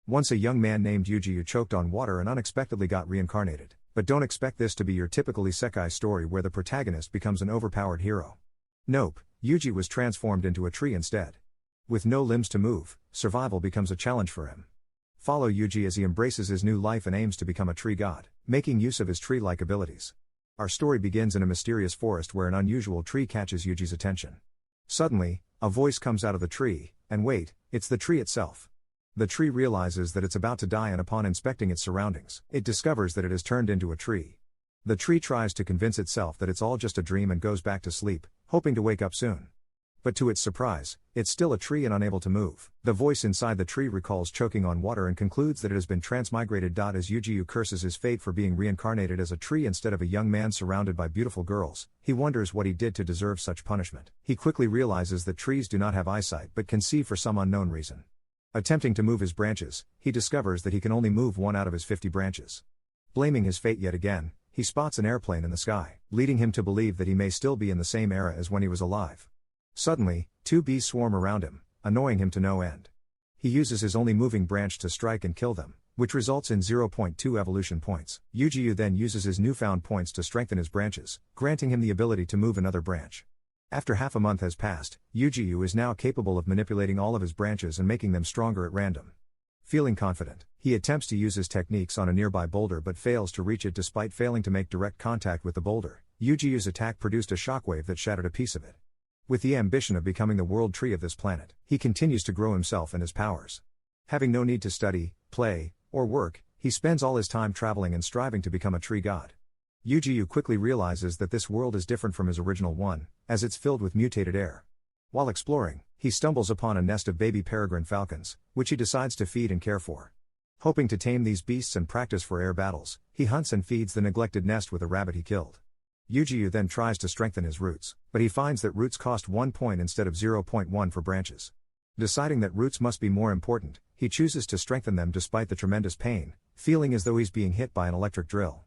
Once a young man named Yuji choked on water and unexpectedly got reincarnated. But don't expect this to be your typical isekai story where the protagonist becomes an overpowered hero. Nope, Yuji was transformed into a tree instead. With no limbs to move, survival becomes a challenge for him. Follow Yuji as he embraces his new life and aims to become a tree god, making use of his tree-like abilities. Our story begins in a mysterious forest where an unusual tree catches Yuji's attention. Suddenly, a voice comes out of the tree, and wait, it's the tree itself. The tree realizes that it's about to die, and upon inspecting its surroundings, it discovers that it has turned into a tree. The tree tries to convince itself that it's all just a dream and goes back to sleep, hoping to wake up soon. But to its surprise, it's still a tree and unable to move. The voice inside the tree recalls choking on water and concludes that it has been transmigrated. As Yuji curses his fate for being reincarnated as a tree instead of a young man surrounded by beautiful girls, he wonders what he did to deserve such punishment. He quickly realizes that trees do not have eyesight but can see for some unknown reason. Attempting to move his branches, he discovers that he can only move one out of his 50 branches. Blaming his fate yet again, he spots an airplane in the sky, leading him to believe that he may still be in the same era as when he was alive. Suddenly, two bees swarm around him, annoying him to no end. He uses his only moving branch to strike and kill them, which results in 0.2 evolution points. Yuji then uses his newfound points to strengthen his branches, granting him the ability to move another branch. After half a month has passed, Yuji is now capable of manipulating all of his branches and making them stronger at random. Feeling confident, he attempts to use his techniques on a nearby boulder but fails to reach it. Despite failing to make direct contact with the boulder, Yuji's attack produced a shockwave that shattered a piece of it. With the ambition of becoming the world tree of this planet, he continues to grow himself and his powers. Having no need to study, play, or work, he spends all his time traveling and striving to become a tree god. Yuji quickly realizes that this world is different from his original one, as it's filled with mutated air. While exploring, he stumbles upon a nest of baby peregrine falcons, which he decides to feed and care for. Hoping to tame these beasts and practice for air battles, he hunts and feeds the neglected nest with a rabbit he killed. Yuji then tries to strengthen his roots, but he finds that roots cost 1 point instead of 0.1 for branches. Deciding that roots must be more important, he chooses to strengthen them despite the tremendous pain, feeling as though he's being hit by an electric drill.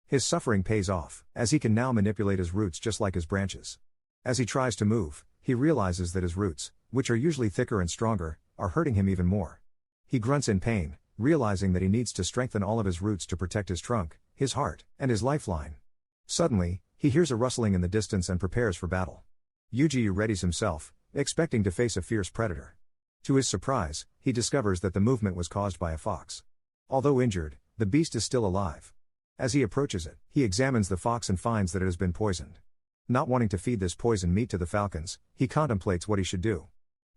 His suffering pays off, as he can now manipulate his roots just like his branches. As he tries to move, he realizes that his roots, which are usually thicker and stronger, are hurting him even more. He grunts in pain, realizing that he needs to strengthen all of his roots to protect his trunk, his heart, and his lifeline. Suddenly, he hears a rustling in the distance and prepares for battle. Yuji readies himself, expecting to face a fierce predator. To his surprise, he discovers that the movement was caused by a fox. Although injured, the beast is still alive. As he approaches it, he examines the fox and finds that it has been poisoned. Not wanting to feed this poisoned meat to the falcons, he contemplates what he should do.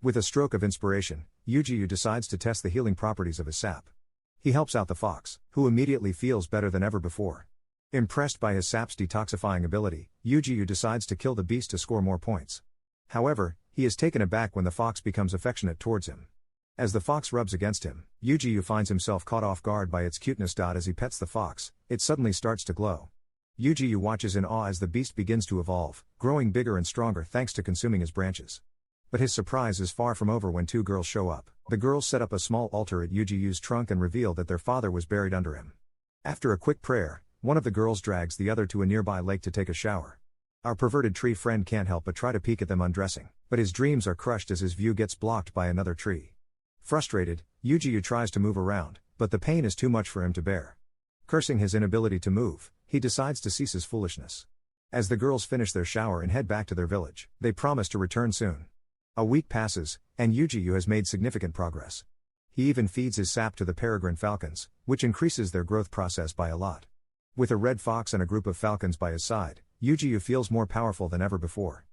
With a stroke of inspiration, Yuji decides to test the healing properties of his sap. He helps out the fox, who immediately feels better than ever before. Impressed by his sap's detoxifying ability, Yuji decides to kill the beast to score more points. However, he is taken aback when the fox becomes affectionate towards him. As the fox rubs against him, Yuji finds himself caught off guard by its cuteness. As he pets the fox, it suddenly starts to glow. Yuji watches in awe as the beast begins to evolve, growing bigger and stronger thanks to consuming his branches. But his surprise is far from over when two girls show up. The girls set up a small altar at Yuji's trunk and reveal that their father was buried under him. After a quick prayer, one of the girls drags the other to a nearby lake to take a shower. Our perverted tree friend can't help but try to peek at them undressing, but his dreams are crushed as his view gets blocked by another tree. Frustrated, Yuji tries to move around, but the pain is too much for him to bear. Cursing his inability to move, he decides to cease his foolishness. As the girls finish their shower and head back to their village, they promise to return soon. A week passes, and Yuji has made significant progress. He even feeds his sap to the peregrine falcons, which increases their growth process by a lot. With a red fox and a group of falcons by his side, Yuji feels more powerful than ever before.